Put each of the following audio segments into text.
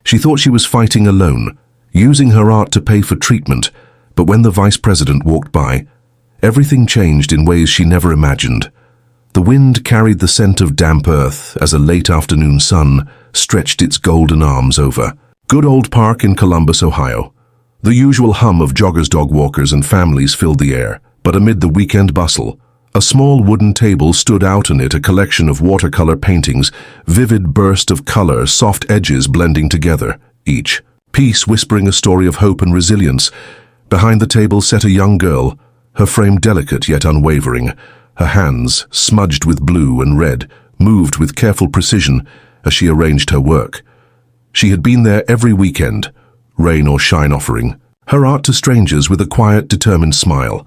She thought she was fighting alone, using her art to pay for treatment, but when the vice president walked by, everything changed in ways she never imagined. The wind carried the scent of damp earth as a late afternoon sun stretched its golden arms over Goodale Park in Columbus, Ohio. The usual hum of joggers, dog walkers, and families filled the air, but amid the weekend bustle, a small wooden table stood out on it, a collection of watercolor paintings, vivid burst of color, soft edges blending together, each piece whispering a story of hope and resilience. Behind the table sat a young girl, her frame delicate yet unwavering. Her hands, smudged with blue and red, moved with careful precision as she arranged her work. She had been there every weekend, rain or shine offering, her art to strangers with a quiet, determined smile.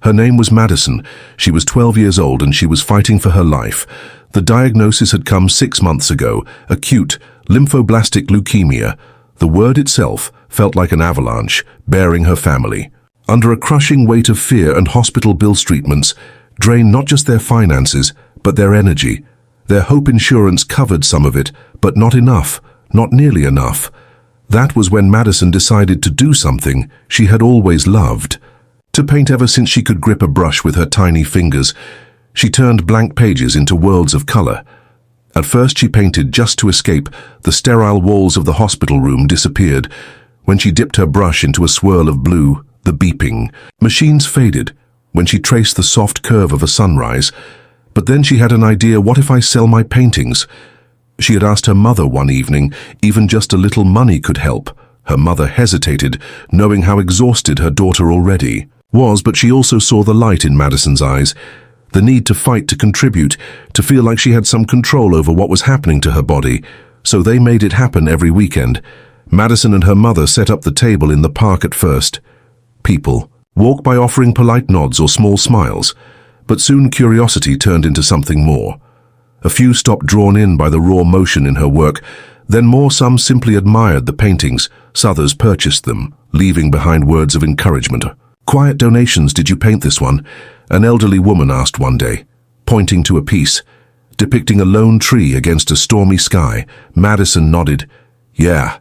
Her name was Madison. She was 12 years old and she was fighting for her life. The diagnosis had come 6 months ago, acute lymphoblastic leukemia. The word itself felt like an avalanche, bearing her family. Under a crushing weight of fear and hospital bills, treatments drained not just their finances, but their energy. Their hope insurance covered some of it, but not enough, not nearly enough. That was when Madison decided to do something she had always loved. To paint ever since she could grip a brush with her tiny fingers. She turned blank pages into worlds of color. At first she painted just to escape. The sterile walls of the hospital room disappeared. When she dipped her brush into a swirl of blue, the beeping machines faded. When she traced the soft curve of a sunrise. But then she had an idea. What if I sell my paintings? She had asked her mother one evening. Even just a little money could help. Her mother hesitated, knowing how exhausted her daughter already was, but she also saw the light in Madison's eyes. The need to fight, to contribute, to feel like she had some control over what was happening to her body. So they made it happen every weekend. Madison and her mother set up the table in the park at first. People walked by offering polite nods or small smiles, but soon curiosity turned into something more. A few stopped, drawn in by the raw motion in her work. Then some simply admired the paintings. Others purchased them, leaving behind words of encouragement. "Quiet donations, did you paint this one?" An elderly woman asked one day, pointing to a piece depicting a lone tree against a stormy sky. Madison nodded. "Yeah,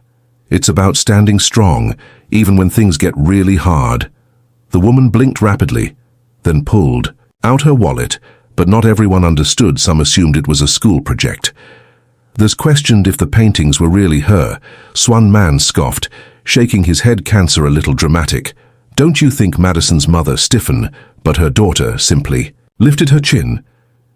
it's about standing strong, even when things get really hard." The woman blinked rapidly, then pulled out her wallet, but not everyone understood. Some assumed it was a school project. Others questioned if the paintings were really her. One man scoffed, shaking his head, cancer a little dramatic. "Don't you think?" Madison's mother stiffened, but her daughter simply lifted her chin.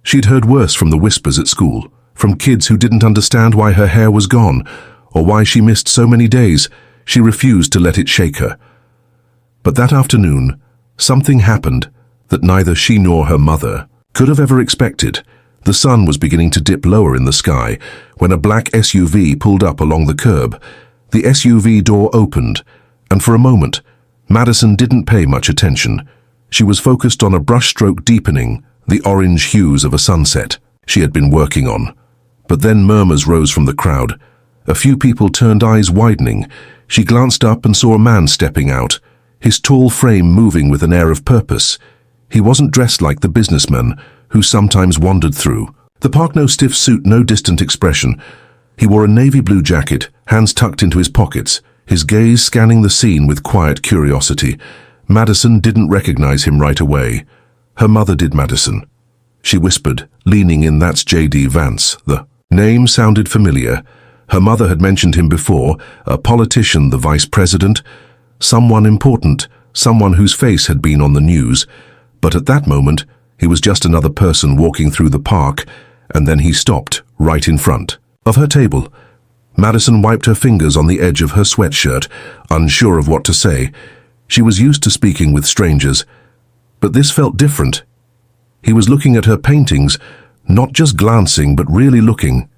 She'd heard worse from the whispers at school, from kids who didn't understand why her hair was gone, or why she missed so many days. She refused to let it shake her. But that afternoon, something happened that neither she nor her mother could have ever expected. The sun was beginning to dip lower in the sky when a black SUV pulled up along the curb. The SUV door opened, and for a moment, Madison didn't pay much attention. She was focused on a brushstroke deepening the orange hues of a sunset she had been working on. But then murmurs rose from the crowd. A few people turned, eyes widening. She glanced up and saw a man stepping out, his tall frame moving with an air of purpose. He wasn't dressed like the businessman who sometimes wandered through the park. No stiff suit, no distant expression. He wore a navy blue jacket, hands tucked into his pockets, his gaze scanning the scene with quiet curiosity. Madison didn't recognize him right away. Her mother did. "Madison," she whispered, leaning in. "That's J.D. Vance." The name sounded familiar. Her mother had mentioned him before, a politician, the vice president, someone important, someone whose face had been on the news. But at that moment, he was just another person walking through the park, and then he stopped right in front of her table. Madison wiped her fingers on the edge of her sweatshirt, unsure of what to say. She was used to speaking with strangers, but this felt different. He was looking at her paintings, not just glancing, but really looking.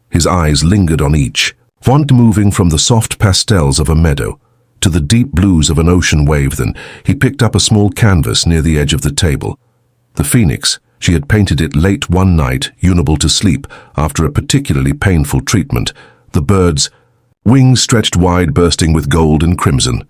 His eyes lingered on each, font moving from the soft pastels of a meadow to the deep blues of an ocean wave. Then he picked up a small canvas near the edge of the table. The phoenix, she had painted it late one night, unable to sleep after a particularly painful treatment. The bird's wings stretched wide, bursting with gold and crimson.